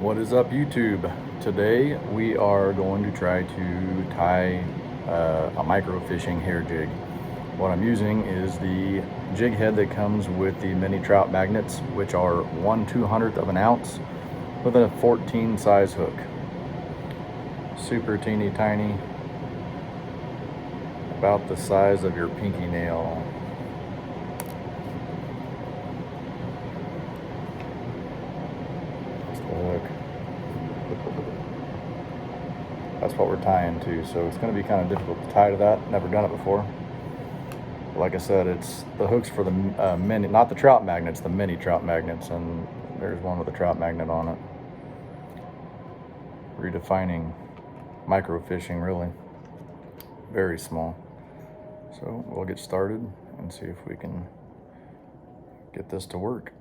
What is up, YouTube? Today we are going to try to tie a micro fishing hair jig. What I'm using is the jig head that comes with the mini trout magnets, which are 1/200th of an ounce with a 14 size hook. Super teeny tiny, about the size of your pinky nail. That's the hook. That's what we're tying to, so it's going to be kind of difficult to tie to that. Never done it before. Like I said, it's the hooks for the mini, not the trout magnets, the mini trout magnets, and there's one with a trout magnet on it. Redefining micro fishing, really. Very small. So we'll get started and see if we can get this to work.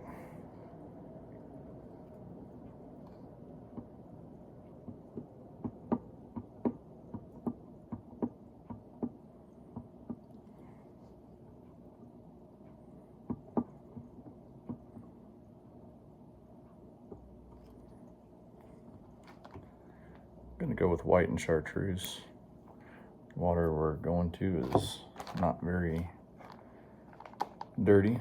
I'm gonna go with white and chartreuse. Water we're going to is not very dirty.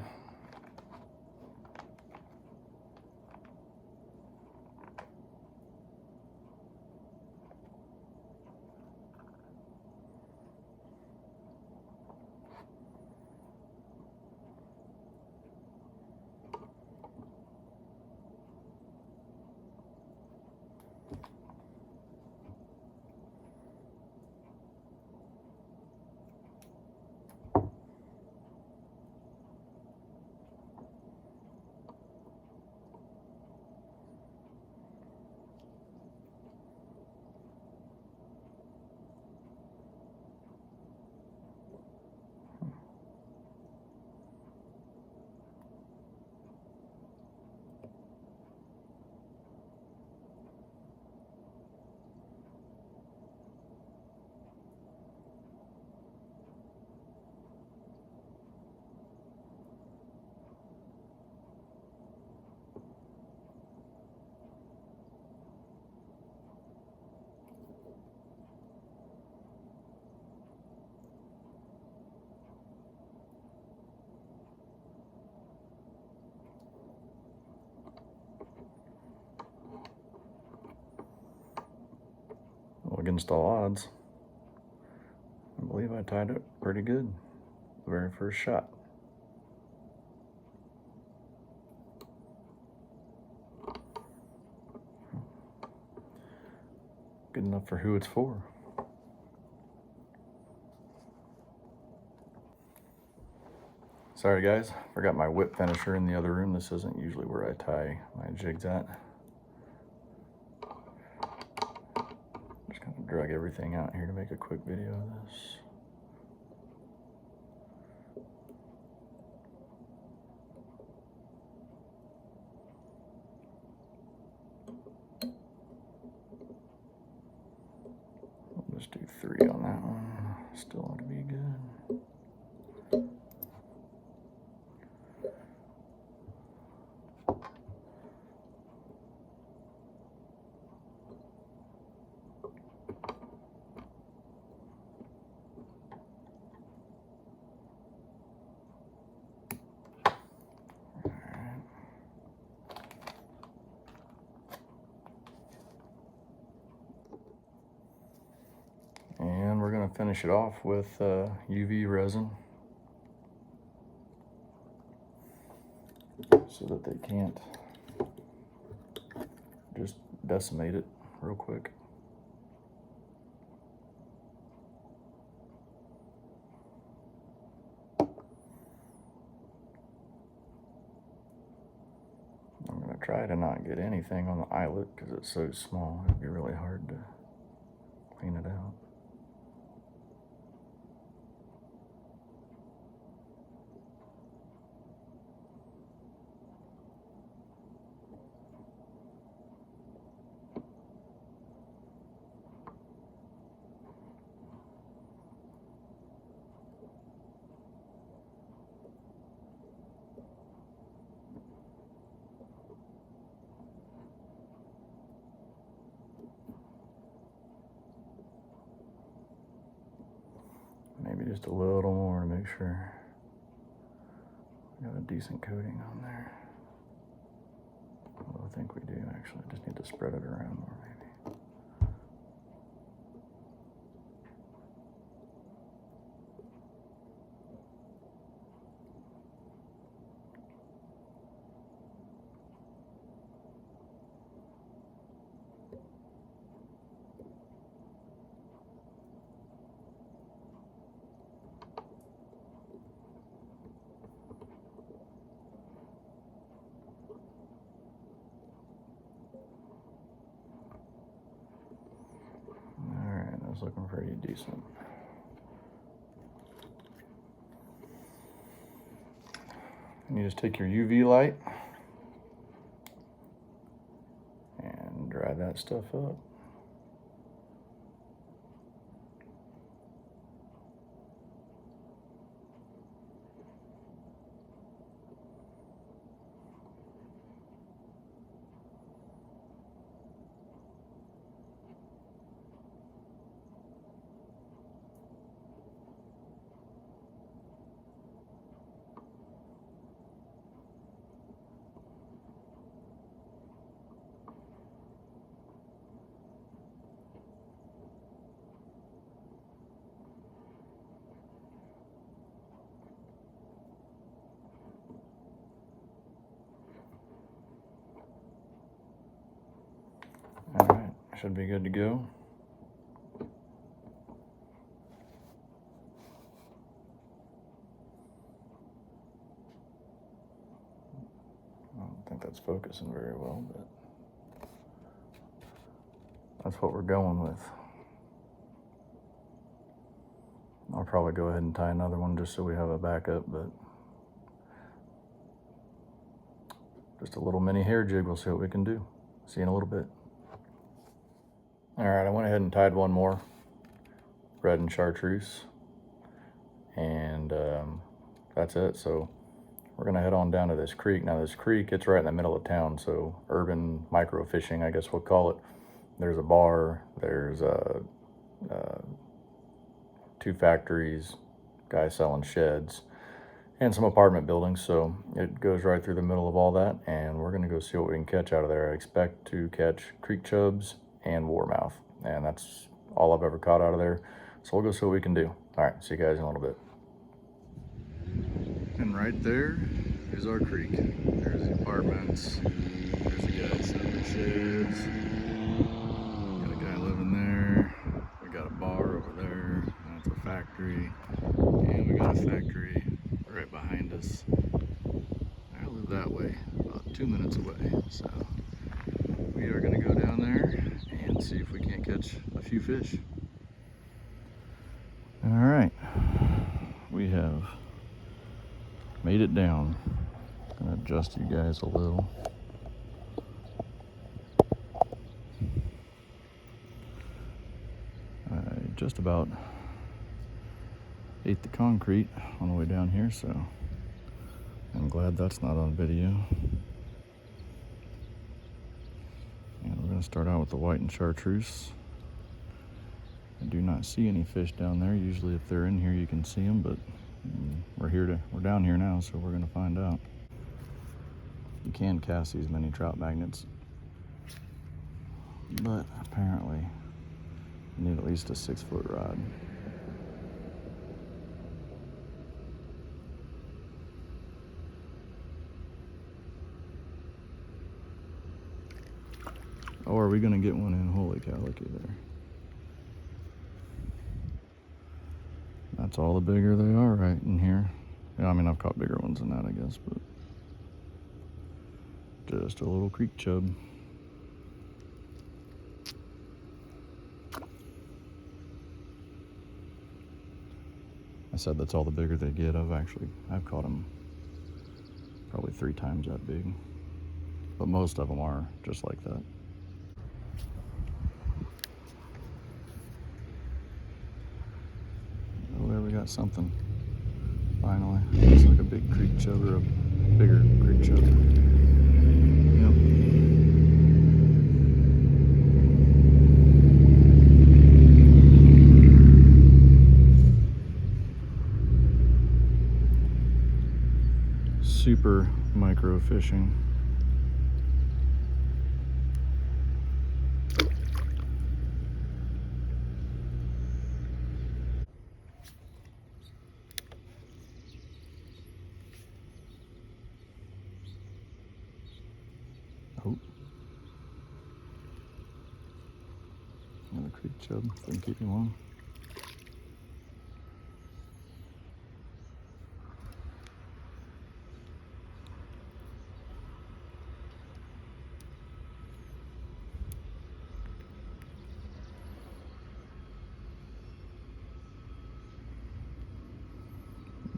Well, against all odds, I believe I tied it pretty good the very first shot. Good enough for who it's for. Sorry guys, forgot my whip finisher in the other room. This isn't usually where I tie my jigs at. Just gonna drag everything out here to make a quick video of this. I'll just do 3 on that one. Still ought to be good. And we're going to finish it off with UV resin so that they can't just decimate it real quick. I'm going to try to not get anything on the eyelet because it's so small. It'd be really hard to clean it out. just a little more to make sure we got a decent coating on there. Well, I think we do actually. Just need to spread it around more maybe. It's looking pretty decent. And you just take your UV light and dry that stuff up. All right, should be good to go. I don't think that's focusing very well, but that's what we're going with. I'll probably go ahead and tie another one just so we have a backup, but just a little mini hair jig. We'll see what we can do. See you in a little bit. All right, I went ahead and tied one more red and chartreuse, and that's it. So we're gonna head on down to this creek. Now this creek, it's right in the middle of town, so urban micro fishing, I guess we'll call it. There's a bar, there's two factories, guys selling sheds, and some apartment buildings. So it goes right through the middle of all that, and we're gonna go see what we can catch out of there. I expect to catch creek chubs and warmouth, and that's all I've ever caught out of there. So we'll go see what we can do. All right, see you guys in a little bit. And right there is our creek. There's the apartments, there's the guys selling sheds, got a guy living there, we got a bar over there, that's a factory, and we got a factory right behind us. I live that way, about 2 minutes away, so we are gonna go down there and see if we can't catch a few fish. All right, we have made it down. I'm gonna adjust you guys a little. I just about ate the concrete on the way down here, so I'm glad that's not on video. And we're gonna start out with the white and chartreuse. I do not see any fish down there. Usually if they're in here you can see them, but we're down here now, so we're gonna find out. You can cast these mini trout magnets, but apparently you need at least a 6-foot rod. Oh, are we gonna get one in? Holy cow, looky there. That's all the bigger they are right in here. Yeah, I mean, I've caught bigger ones than that, I guess, but just a little creek chub. I said that's all the bigger they get. I've caught them probably 3 times that big, but most of them are just like that. Oh, there we got something. Finally, it's like a big creek chub or a bigger creek chub. Yep. super micro fishing. Oh, another creek chub. Didn't keep me long.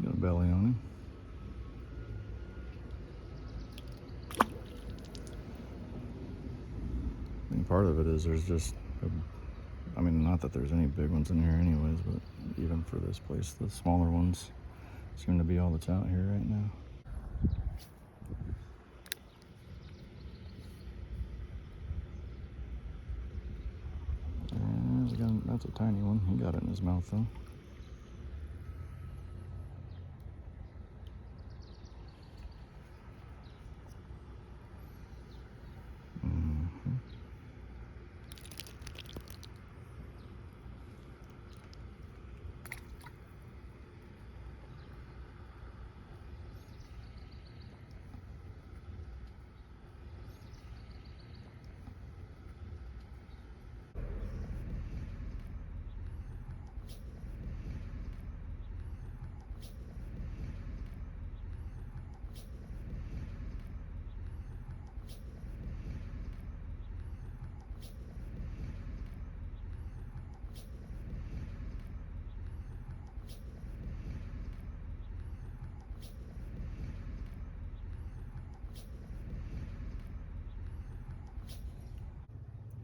Got a belly on him. I mean, part of it is there's just, I mean, not that there's any big ones in here anyways, but even for this place, the smaller ones seem to be all that's out here right now. And that's a tiny one. He got it in his mouth though.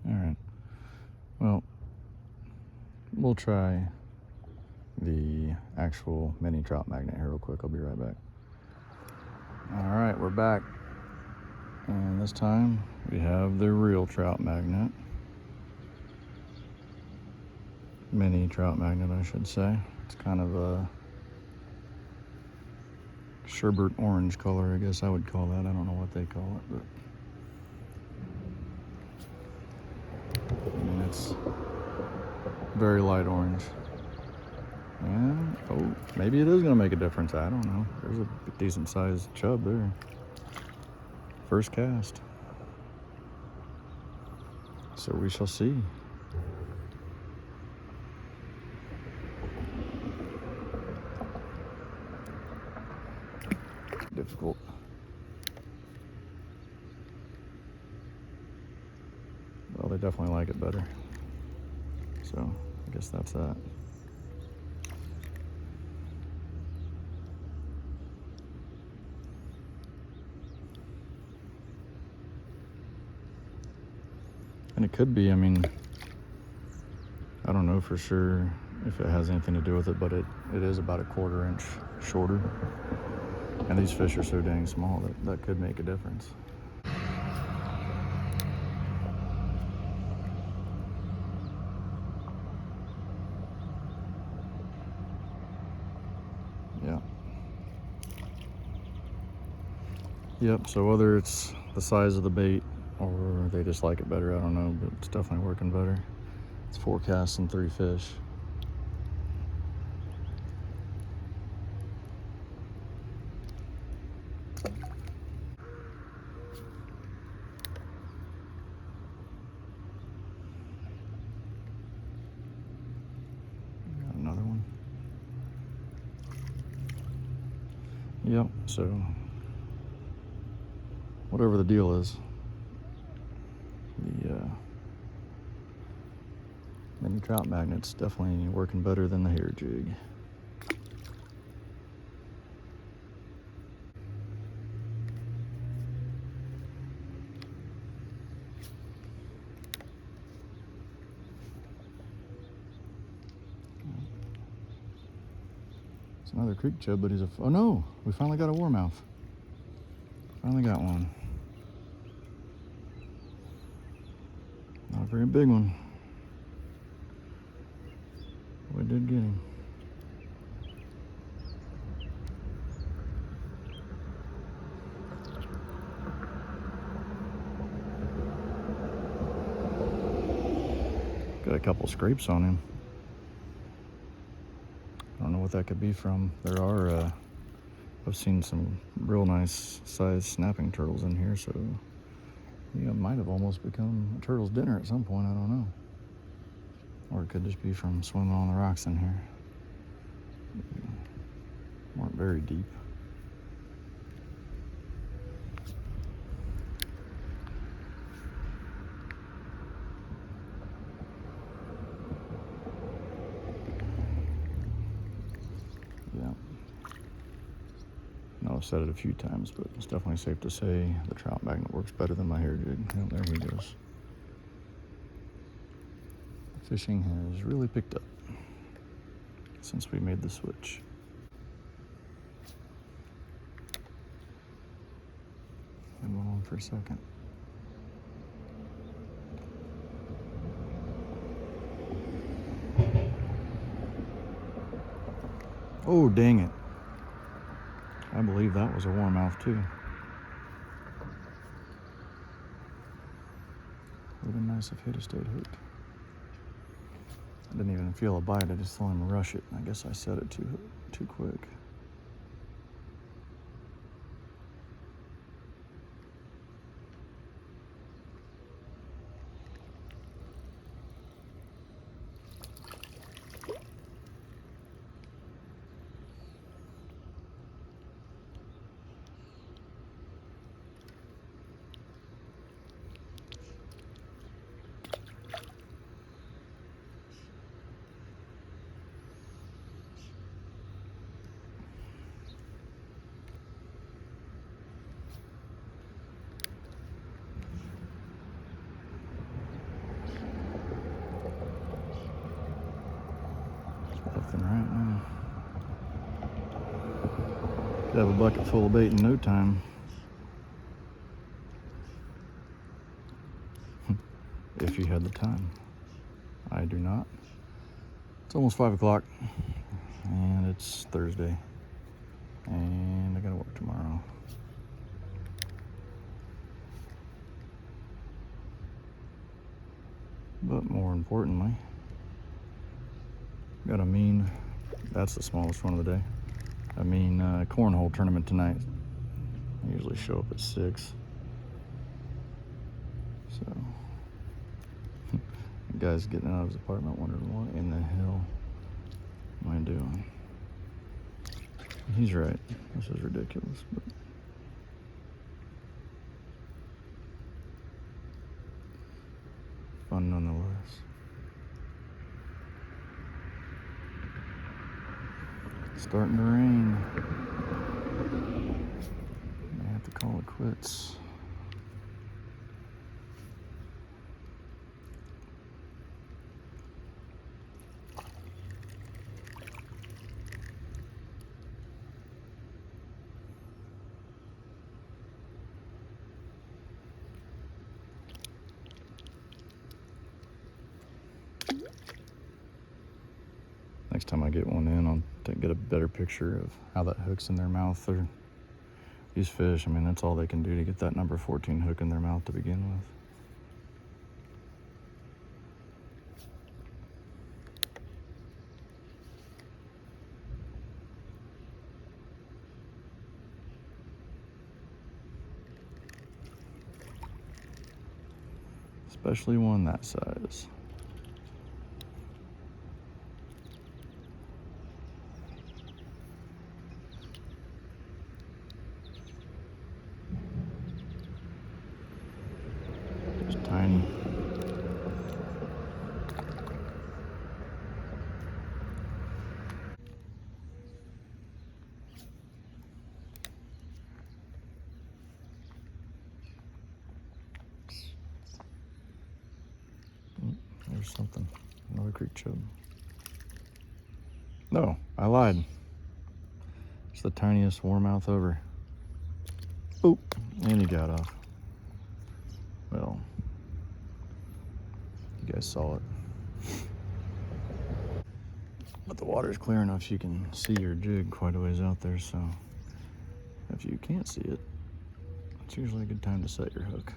All right. Well, we'll try the actual mini trout magnet here real quick. I'll be right back. All right, we're back. And this time we have the real trout magnet. Mini trout magnet, I should say. It's kind of a sherbet orange color, I guess I would call that. I don't know what they call it, but I mean, it's very light orange. And, oh, maybe it is going to make a difference. I don't know. There's a decent sized chub there. First cast. So we shall see. Difficult. Well, they definitely like it better. So I guess that's that. And it could be, I mean, I don't know for sure if it has anything to do with it, but it is about a 1/4 inch shorter. And these fish are so dang small that could make a difference. Yeah. Yep, so whether it's the size of the bait or they just like it better, I don't know, but it's definitely working better. It's 4 casts and 3 fish. Got another one. Yep, so whatever the deal is, the mini trout magnet's definitely working better than the hair jig. It's another creek chub, but he's oh no, we finally got a warmouth. Finally got one. Not a very big one. We did get him. Got a couple scrapes on him. I don't know what that could be from. There are, I've seen some real nice sized snapping turtles in here, so yeah, it might have almost become a turtle's dinner at some point, I don't know. Or it could just be from swimming on the rocks in here. Weren't very deep. Yeah. I know I've said it a few times, but it's definitely safe to say the trout magnet works better than my hair jig. Yeah, there he goes. Fishing has really picked up since we made the switch. And went on for a second. Oh, dang it. I believe that was a warmouth too. Would have been nice if he'd have stayed hooked. I didn't even feel a bite, I just saw him rush it. I guess I set it too quick. Nothing right now. Could have a bucket full of bait in no time. If you had the time. I do not. It's almost 5 o'clock and it's Thursday and I gotta work tomorrow. But more importantly, got a mean, that's the smallest one of the day, a mean cornhole tournament tonight. I usually show up at 6. So, the guy's getting out of his apartment wondering what in the hell am I doing? He's right, this is ridiculous. But fun nonetheless. Starting to rain. I have to call it quits. Next time I get one in, I'll get a better picture of how that hook's in their mouth. These fish, I mean, that's all they can do to get that number 14 hook in their mouth to begin with. Especially one that size. Just tiny. There's something, another creek chub. No, I lied. It's the tiniest warmouth ever. Oop, and he got off. Well, you guys saw it. But the water's clear enough you can see your jig quite a ways out there, so if you can't see it, it's usually a good time to set your hook.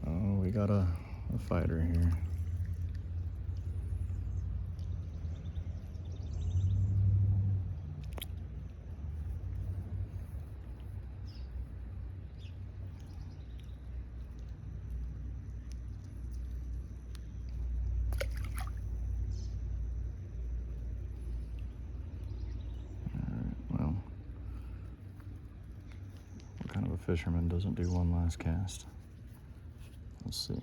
Oh, we got a fighter here. Well, what kind of a fisherman doesn't do one last cast? Let's see.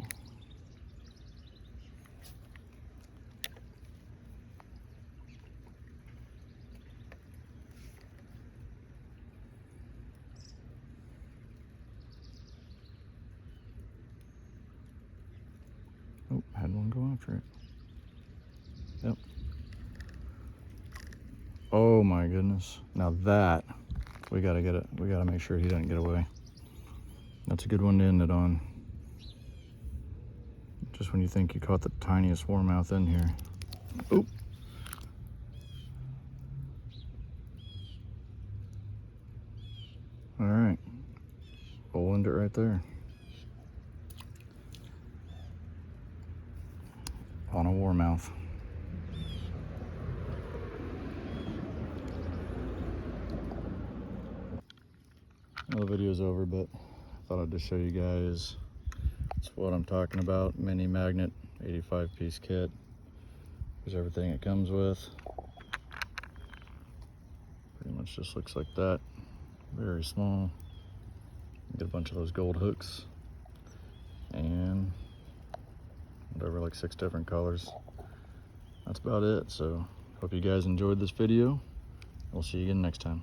Oh, had one go after it. Yep. Oh my goodness. Now that, we gotta get it. We gotta make sure he doesn't get away. That's a good one to end it on. Just when you think you caught the tiniest warmouth in here. Oop. All right. We'll end it right there. On a warmouth. Well, the video's over, but I thought I'd just show you guys. That's what I'm talking about. Mini magnet, 85-piece kit. Here's everything it comes with. Pretty much just looks like that. Very small. Get a bunch of those gold hooks and whatever, like 6 different colors. That's about it. So hope you guys enjoyed this video. We'll see you again next time.